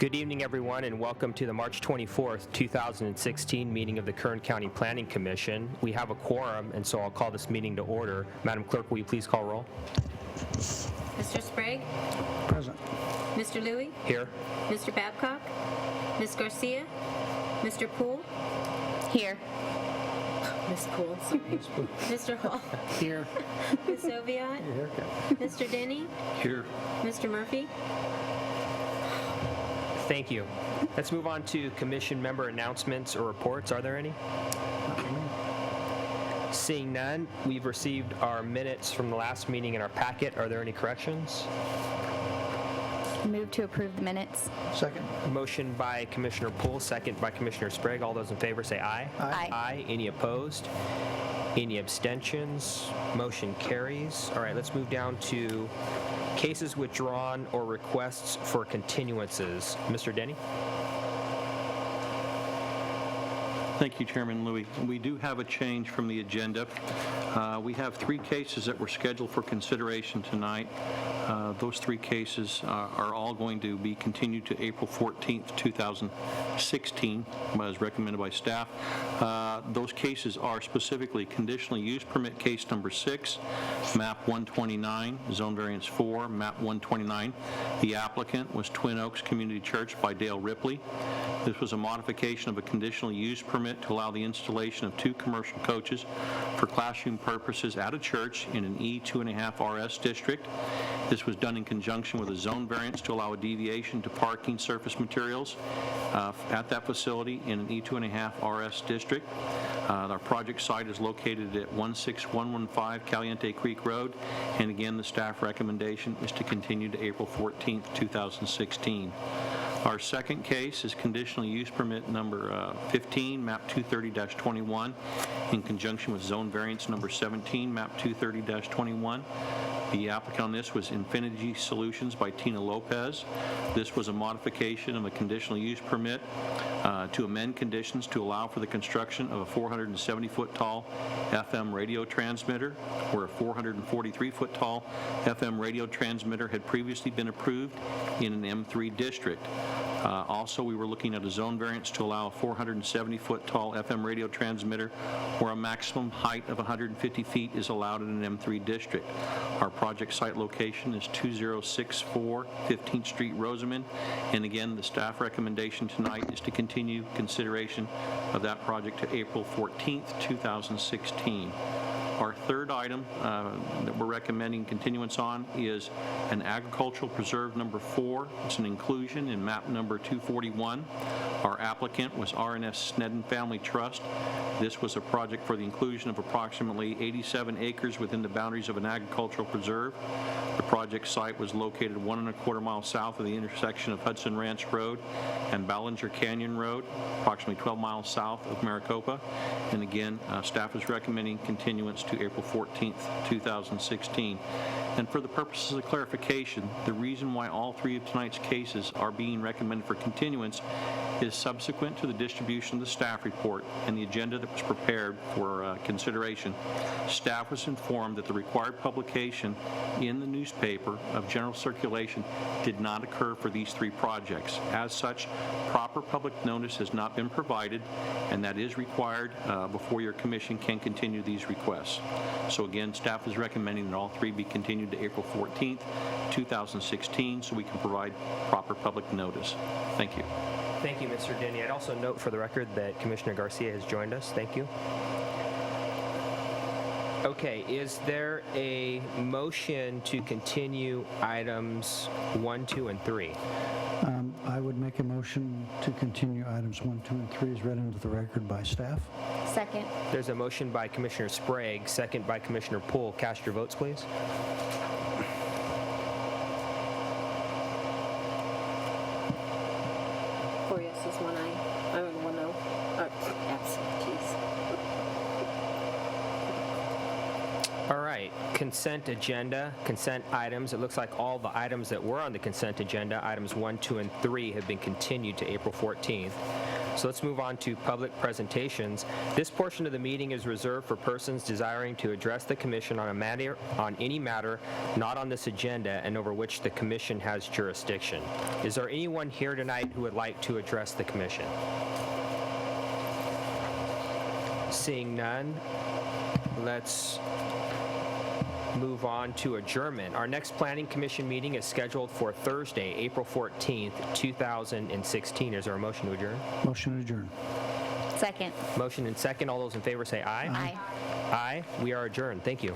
Good evening, everyone, and welcome to the March 24th, 2016 meeting of the Kern County Planning Commission. We have a quorum, and so I'll call this meeting to order. Madam Clerk, will you please call roll? Mr. Sprague? Present. Mr. Louie? Here. Mr. Babcock? Ms. Garcia? Mr. Poole? Here. Ms. Poole, sorry. Mr. Hall? Here. Ms. Oviatt? Here. Mr. Denny? Here. Mr. Murphy? Thank you. Let's move on to commission member announcements or reports. Are there any? Seeing none, we've received our minutes from the last meeting in our packet. Are there any corrections? Move to approve the minutes. Second. Motion by Commissioner Poole, second by Commissioner Sprague. All those in favor say aye. Aye. Aye. Any opposed? Any abstentions? Motion carries. All right, let's move down to cases withdrawn or requests for continuances. Mr. Denny? Thank you, Chairman Louie. We do have a change from the agenda. We have 3 cases that were scheduled for consideration tonight. Those 3 cases are all going to be continued to April 14th, 2016, as recommended by staff. Those cases are specifically conditional use permit case number 6, map 129, zone variance 4, map 129. The applicant was Twin Oaks Community Church by Dale Ripley. This was a modification of a conditional use permit to allow the installation of 2 commercial coaches for classroom purposes at a church in an E2.5 RS district. This was done in conjunction with a zone variance to allow a deviation to parking surface materials at that facility in an E2.5 RS district. Our project site is located at 16115 Caliente Creek Road, and again, the staff recommendation is to continue to April 14th, 2016. Our second case is conditional use permit number 15, map 230-21, in conjunction with zone variance number 17, map 230-21. The applicant on this was Infinity Solutions by Tina Lopez. This was a modification of a conditional use permit to amend conditions to allow for the construction of a 470-foot tall FM radio transmitter, where a 443-foot tall FM radio transmitter had previously been approved in an M3 district. Also, we were looking at a zone variance to allow a 470-foot tall FM radio transmitter where a maximum height of 150 feet is allowed in an M3 district. Our project site location is 2064 15th Street, Rosamond, and again, the staff recommendation tonight is to continue consideration of that project to April 14th, 2016. Our third item that we're recommending continuance on is an agricultural preserve number 4. It's an inclusion in map number 241. Our applicant was R&S Snedden Family Trust. This was a project for the inclusion of approximately 87 acres within the boundaries of an agricultural preserve. The project site was located 1¼ miles south of the intersection of Hudson Ranch Road and Ballinger Canyon Road, approximately 12 miles south of Maricopa. And again, staff is recommending continuance to April 14th, 2016. And for the purposes of clarification, the reason why all 3 of tonight's cases are being recommended for continuance is subsequent to the distribution of the staff report and the agenda that was prepared for consideration. Staff was informed that the required publication in the newspaper of general circulation did not occur for these 3 projects. As such, proper public notice has not been provided, and that is required before your commission can continue these requests. So again, staff is recommending that all 3 be continued to April 14th, 2016, so we can provide proper public notice. Thank you. Thank you, Mr. Denny. I'd also note for the record that Commissioner Garcia has joined us. Thank you. Okay, is there a motion to continue items 1, 2, and 3? I would make a motion to continue items 1, 2, and 3 as read into the record by staff. Second. There's a motion by Commissioner Sprague, second by Commissioner Poole. Cast your votes, please. Four yeses, 1 aye. I mean, 1 no. Absent, All right, consent agenda, consent items. It looks like all the items that were on the consent agenda, items 1, 2, and 3, have been continued to April 14th. So let's move on to public presentations. This portion of the meeting is reserved for persons desiring to address the commission on any matter not on this agenda and over which the commission has jurisdiction. Is there anyone here tonight who would like to address the commission? Seeing none, let's move on to adjournment. Our next Planning Commission meeting is scheduled for Thursday, April 14th, 2016. Is there a motion to adjourn? Motion to adjourn. Second. Motion and second. All those in favor say aye. Aye. Aye. We are adjourned. Thank you.